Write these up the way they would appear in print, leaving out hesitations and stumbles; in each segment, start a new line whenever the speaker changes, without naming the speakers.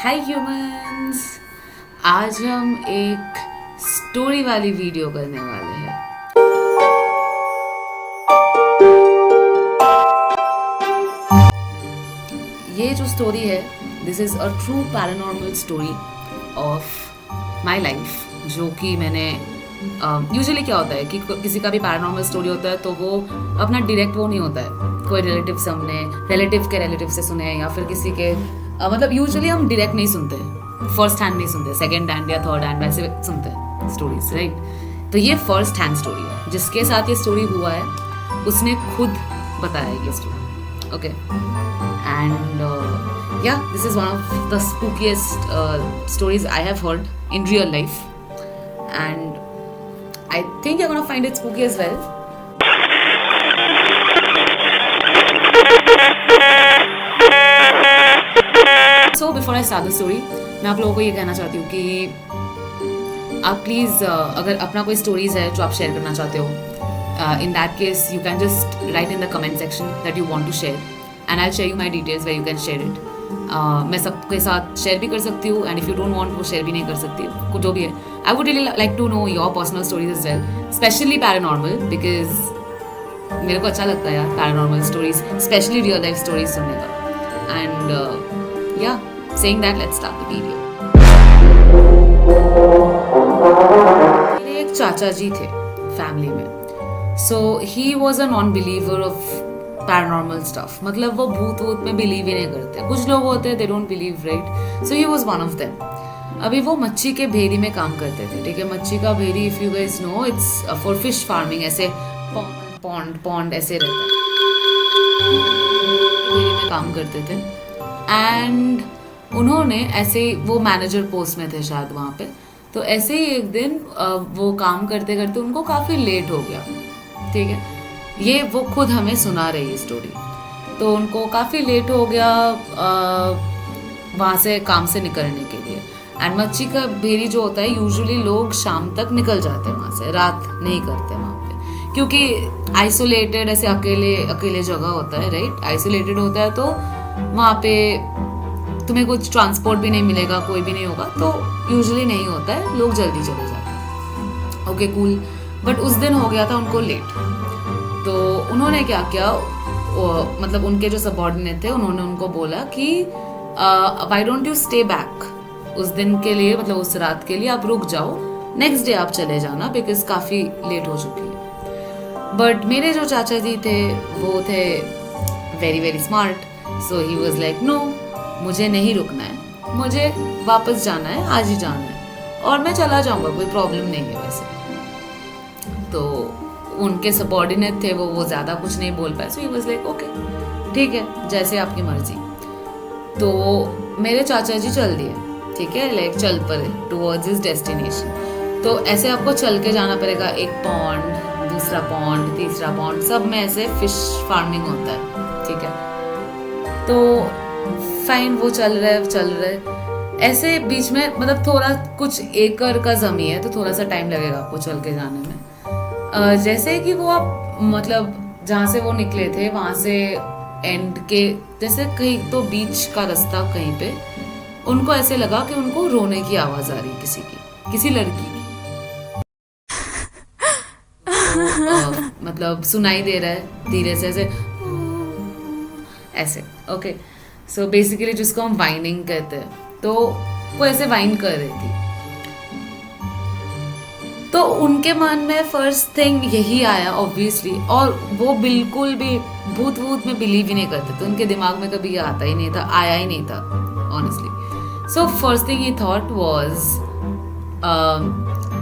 हाय humans, आज हम एक स्टोरी वाली वीडियो करने वाले हैं। ये जो स्टोरी है, this is a true paranormal story of my life, जो कि मैंने यूजुअली क्या होता है कि किसी का भी पैरानॉर्मल स्टोरी होता है तो वो अपना डायरेक्ट वो नहीं होता है, कोई रिलेटिव से हमने रिलेटिव से सुने या फिर किसी के मतलब यूजुअली हम डायरेक्ट नहीं सुनते, फर्स्ट हैंड नहीं सुनते, सेकेंड हैंड या थर्ड हैंड वैसे सुनते हैं स्टोरीज, राइट। तो ये फर्स्ट हैंड स्टोरी है। जिसके साथ ये स्टोरी हुआ है उसने खुद बताया ये story, okay. And yeah, this is one of the spookiest stories I have heard in real life, and I think you're gonna find it spooky as well. So before I start the story, मैं आप लोगों को ये कहना चाहती हूँ कि आप प्लीज़ अगर अपना कोई स्टोरीज है जो आप शेयर करना चाहते हो, in that case you can just write in the comment section that you want to share and I'll share you my details where you can share it. मैं सबके साथ शेयर भी कर सकती हूँ and if you don't want वो share भी नहीं कर सकती, कुछ जो भी है। I would really like to know your personal stories as well, specially paranormal, because मेरे को अच्छा लगता है यार paranormal stories, specially real life stories सुनने का। And yeah saying that, let's start the video. मेरे एक चाचा जी थे फैमिली में, so he was a non believer of paranormal stuff, मतलब वो भूत वूत में बिलीव ही नहीं करते। कुछ लोग होते हैं they don't believe, right. So he was one of them. अभी वो मच्छी के भेरी में काम करते थे, ठीक है। मच्छी का भेरी, if you guys know, it's for fish farming. ऐसे पॉन्ड ऐसे रहता है, भेरी में काम करते थे। एंड उन्होंने ऐसे, वो मैनेजर पोस्ट में थे शायद वहाँ पे, तो ऐसे ही एक दिन वो काम करते करते उनको काफ़ी लेट हो गया, ठीक है। ये वो खुद हमें सुना रही है स्टोरी। तो उनको काफ़ी लेट हो गया वहाँ से काम से निकलने के लिए। एंड मच्छी का भेरी जो होता है, यूजुअली लोग शाम तक निकल जाते हैं वहाँ से, रात नहीं करते वहाँ पे, क्योंकि आइसोलेटेड ऐसे अकेले जगह होता है, राइट। आइसोलेटेड होता है तो वहाँ पे तुम्हें कुछ ट्रांसपोर्ट भी नहीं मिलेगा, कोई भी नहीं होगा, तो यूजुअली नहीं होता है, लोग जल्दी चले जाते हैं। Okay cool. बट उस दिन हो गया था उनको लेट, तो उन्होंने क्या किया, मतलब उनके जो सबऑर्डिनेट थे उन्होंने उनको बोला कि why don't you stay back उस दिन के लिए, मतलब उस रात के लिए आप रुक जाओ, नेक्स्ट डे आप चले जाना, बिकॉज काफ़ी लेट हो चुकी है। बट मेरे जो चाचा जी थे वो थे very very smart, so he was like no, मुझे नहीं रुकना है, मुझे वापस जाना है, आज ही जाना है, और मैं चला जाऊँगा, कोई प्रॉब्लम नहीं है वैसे। तो उनके सबऑर्डिनेट थे वो ज़्यादा कुछ नहीं बोल पाए, सो ही वाज लाइक ओके, ठीक है, जैसे आपकी मर्जी। तो मेरे चाचा जी चल दिए, ठीक है, लाइक चल पड़े टुवर्ड्स हिज डेस्टिनेशन। तो ऐसे आपको चल के जाना पड़ेगा, एक पॉन्ड, दूसरा पॉन्ड, तीसरा पॉन्ड, सब में ऐसे फिश फार्मिंग होता है, ठीक है। तो फाइन, वो चल रहे ऐसे बीच में, मतलब थोड़ा कुछ एकड़ का ज़मीन है तो थोड़ा सा टाइम लगेगा आपको चल के जाने में। जैसे कि वो आप, मतलब जहाँ से वो निकले थे वहाँ से एंड के, जैसे कहीं तो बीच का रास्ता कहीं पे, उनको ऐसे लगा कि उनको रोने की आवाज़ आ रही है किसी लड़की की। तो, मतलब सुनाई दे रहा है धीरे से ऐसे, ओके। सो बेसिकली जिसको हम वाइनिंग कहते हैं, तो वो ऐसे वाइन कर रही थी। तो उनके मन में फर्स्ट थिंग यही आया ऑब्वियसली, और वो बिल्कुल भी भूत वूत में बिलीव ही नहीं करते, तो उनके दिमाग में कभी आता ही नहीं था, आया ही नहीं था honestly. So first thing he thought was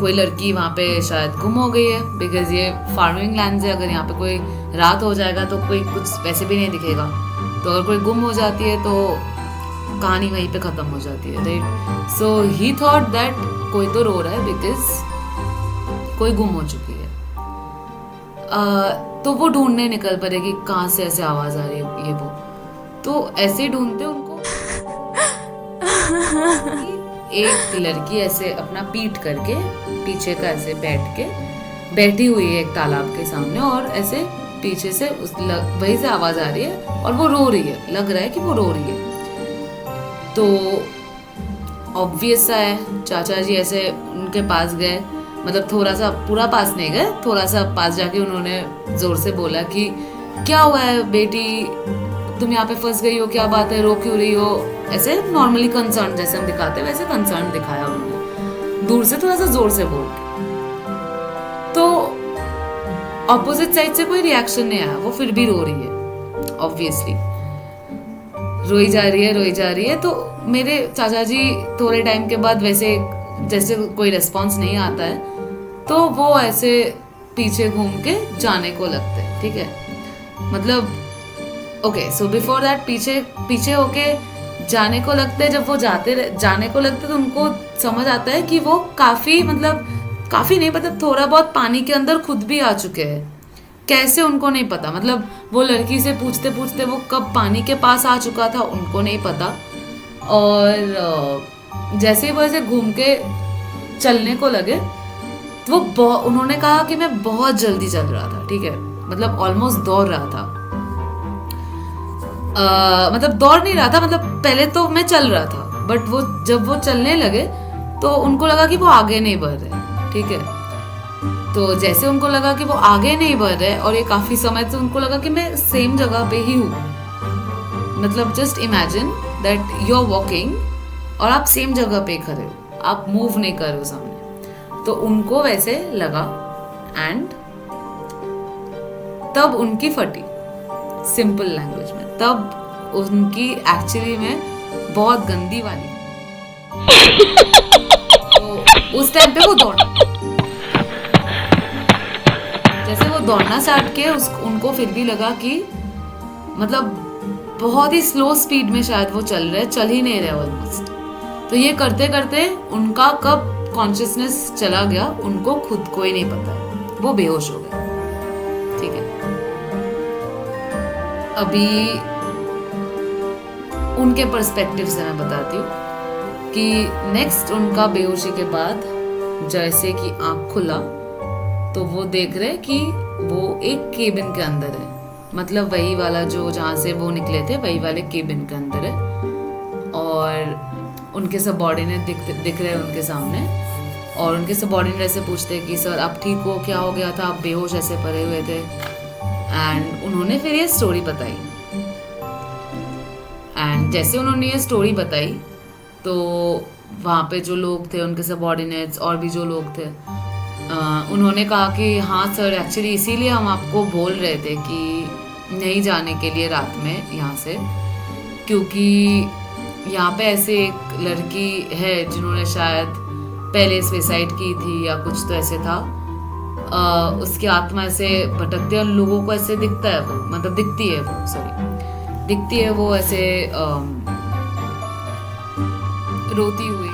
कोई लड़की वहाँ पे शायद गुम हो गई है, बिकॉज ये फार्मिंग लैंड है, अगर यहाँ पे कोई रात हो जाएगा तो कोई कुछ वैसे भी नहीं दिखेगा, तो अगर कोई गुम हो जाती है तो कहानी वहीं पे ख़त्म हो जाती है, right. So he thought that कोई तो रो रहा है बिकॉज कोई गुम हो चुकी है। तो वो ढूंढने निकल पड़े कि कहाँ से ऐसे आवाज आ रही है, ये वो। तो ऐसे ढूंढते उनको एक लड़की ऐसे अपना पीठ करके पीछे का ऐसे बैठी हुई है एक तालाब के सामने, और ऐसे पीछे से वहीं से आवाज आ रही है और वो रो रही है, लग रहा है कि वो रो रही है। तो ऑब्वियस सा है, चाचा जी ऐसे उनके पास गए, मतलब थोड़ा सा, पूरा पास नहीं गए, थोड़ा सा पास जाके उन्होंने जोर से बोला कि क्या हुआ है बेटी, तुम यहाँ पे फंस गई हो, क्या बात है, रो क्यों रही हो, ऐसे नॉर्मली कंसर्न जैसे हम दिखाते हैं वैसे कंसर्न दिखाया उन्होंने, दूर से थोड़ा सा जोर से बोल के। तो ऑपोजिट साइड से कोई रिएक्शन नहीं आया, वो फिर भी रो रही है, ऑब्वियसली रोई जा रही है। तो मेरे चाचा जी थोड़े टाइम के बाद वैसे जैसे कोई रिस्पॉन्स नहीं आता है तो वो ऐसे पीछे घूम के जाने को लगते हैं, ठीक है, मतलब ओके, सो बिफोर दैट पीछे होके जाने को लगते हैं। जब वो जाने को लगते तो उनको समझ आता है कि वो काफी नहीं, मतलब थोड़ा बहुत पानी के अंदर खुद भी आ चुके हैं। कैसे उनको नहीं पता, मतलब वो लड़की से पूछते पूछते वो कब पानी के पास आ चुका था उनको नहीं पता। और जैसे ही वो ऐसे घूम के चलने को लगे तो उन्होंने कहा कि मैं बहुत जल्दी चल रहा था, ठीक है, मतलब ऑलमोस्ट दौड़ रहा था, मतलब दौड़ नहीं रहा था, मतलब पहले तो मैं चल रहा था, बट जब वो चलने लगे तो उनको लगा कि वो आगे नहीं बढ़ रहे, ठीक है। तो जैसे उनको लगा कि वो आगे नहीं बढ़ रहे और ये काफी समय से उनको लगा कि मैं सेम जगह पे ही हूँ, मतलब just imagine that you are walking और आप सेम जगह पे खड़े हो, आप मूव नहीं कर रहे हो सामने, तो उनको वैसे लगा। एंड तब उनकी फटी, सिंपल लैंग्वेज में, तब उनकी एक्चुअली में बहुत गंदी वाली तो उस टाइम पे वो जैसे वो दौड़ना स्टार्ट किए, उनको फिर भी लगा कि मतलब बहुत ही स्लो स्पीड में शायद वो चल ही नहीं रहे ऑलमोस्ट। तो ये करते करते उनका कब कॉन्शियसनेस चला गया उनको खुद को ही नहीं पता, वो बेहोश हो गए, ठीक है। अभी उनके पर्सपेक्टिव से मैं बताती हूँ कि नेक्स्ट उनका बेहोशी के बाद जैसे कि आँख खुला तो वो देख रहे कि वो एक केबिन के अंदर है, मतलब वही वाला जो जहाँ से वो निकले थे वही वाले केबिन के अंदर है। और उनके सबऑर्डिनेट दिख रहे हैं उनके सामने, और उनके सबऑर्डिनेट ऐसे पूछते हैं कि सर आप ठीक हो, क्या हो गया था, आप बेहोश ऐसे पड़े हुए थे। एंड उन्होंने फिर ये स्टोरी बताई, एंड जैसे उन्होंने ये स्टोरी बताई तो वहाँ पे जो लोग थे उनके सबऑर्डिनेट्स और भी जो लोग थे उन्होंने कहा कि हाँ सर, एक्चुअली इसीलिए हम आपको बोल रहे थे कि नहीं जाने के लिए रात में यहाँ से, क्योंकि यहाँ पे ऐसे एक लड़की है जिन्होंने शायद पहले सुसाइड की थी या कुछ तो ऐसे था। उसकी आत्मा ऐसे भटकती है और लोगों को ऐसे दिखता है वो, मतलब दिखती है वो ऐसे रोती हुई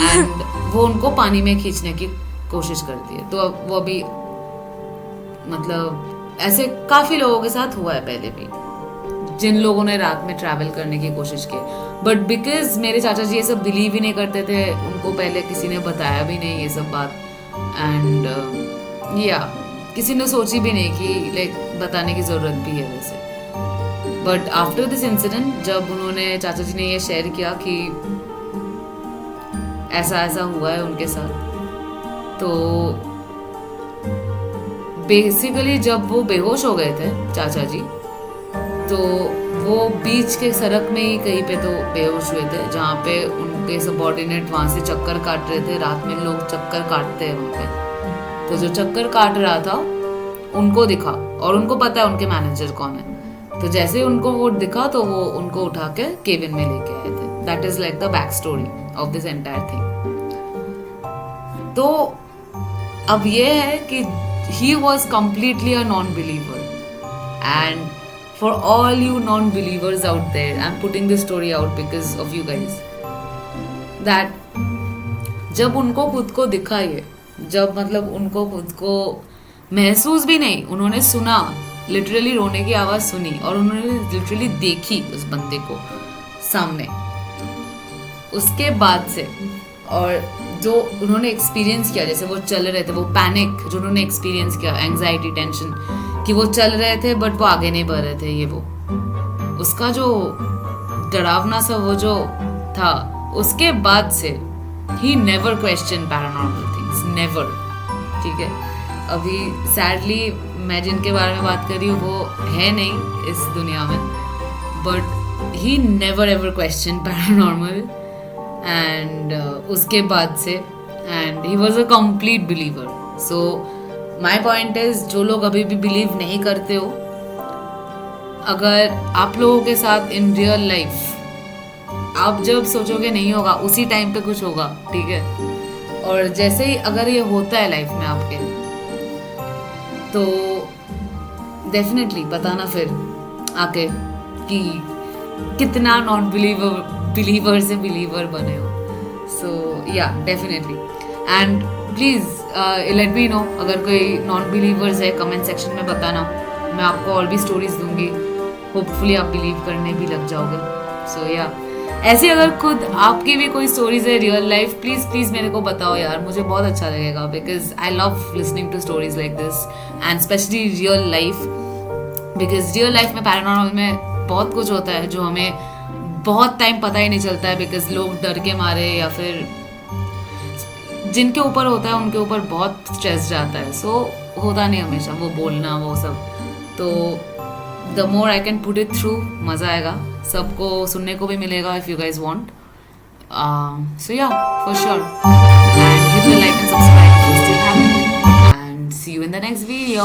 एंड वो उनको पानी में खींचने की कोशिश करती है। तो अब वो अभी मतलब ऐसे काफी लोगों के साथ हुआ है पहले भी, जिन लोगों ने रात में ट्रैवल करने की कोशिश की, बट बिकॉज मेरे चाचा जी ये सब बिलीव ही नहीं करते थे, उनको पहले किसी ने बताया भी नहीं ये सब बात, एंड या किसी ने सोची भी नहीं कि लाइक बताने की जरूरत भी है वैसे। बट आफ्टर दिस इंसिडेंट जब उन्होंने चाचा जी ने ये शेयर किया कि ऐसा ऐसा हुआ है उनके साथ, तो बेसिकली जब वो बेहोश हो गए थे चाचा जी, तो वो बीच के सड़क में ही कहीं पे तो बेहोश हुए थे, जहाँ पे उनके सबऑर्डिनेट वहाँ से चक्कर काट रहे थे। रात में लोग चक्कर काटते हैं वहाँ पे, तो जो चक्कर काट रहा था उनको दिखा, और उनको पता है उनके मैनेजर कौन है। तो जैसे उनको वो दिखा तो वो उनको उठा के केबिन में लेके आए थे। That is like the back story of this entire thing. तो अब ये है कि he was completely a non-believer, and for all you non-believers out there, I'm putting this story out because of you guys, that जब उनको खुद को दिखा ये, जब मतलब उनको खुद को महसूस भी नहीं, उन्होंने सुना, लिटरली रोने की आवाज़ सुनी, और उन्होंने लिटरली देखी उस बंदे को सामने, उसके बाद से और जो उन्होंने एक्सपीरियंस किया, जैसे वो चल रहे थे, वो पैनिक जो उन्होंने एक्सपीरियंस किया, एंजाइटी, टेंशन, कि वो चल रहे थे बट वो आगे नहीं बढ़ रहे थे, ये वो उसका जो डरावना सा वो जो था, उसके बाद से he never question paranormal things, never. ठीक है, अभी सैडली मैं जिनके बारे में बात कर रही हूँ वो है नहीं इस दुनिया में, but he never ever question paranormal and उसके बाद से and he was a complete believer. So my point is, जो लोग अभी भी बिलीव नहीं करते हो, अगर आप लोगों के साथ इन रियल लाइफ आप जब सोचोगे नहीं होगा उसी टाइम पे कुछ होगा, ठीक है, और जैसे ही अगर ये होता है लाइफ में आपके, तो डेफिनेटली बताना फिर आके कि कितना नॉन बिलीवर से बिलीवर बने हो। सो या definitely, and please let me know अगर कोई नॉन बिलीवर्स है, कमेंट सेक्शन में बताना, मैं आपको और भी स्टोरीज दूंगी, होपफुली आप बिलीव करने भी लग जाओगे। सो या ऐसे अगर खुद आपकी भी कोई स्टोरीज है रियल लाइफ, प्लीज़ प्लीज़ मेरे को बताओ यार, मुझे बहुत अच्छा लगेगा, because I love listening to stories like this and specially real life, because real life में पैरानॉर्मल में बहुत कुछ होता है जो हमें बहुत टाइम पता ही नहीं चलता है, बिकॉज लोग डर के मारे या फिर जिनके ऊपर होता है उनके ऊपर बहुत स्ट्रेस जाता है। सो होता नहीं हमेशा वो बोलना वो सब, तो the more I can put it through, मज़ा आएगा, सबको सुनने को भी मिलेगा इफ़ यू गाइज वॉन्ट। सो या for sure, and hit the like and subscribe if you still haven't, and see you in the next video.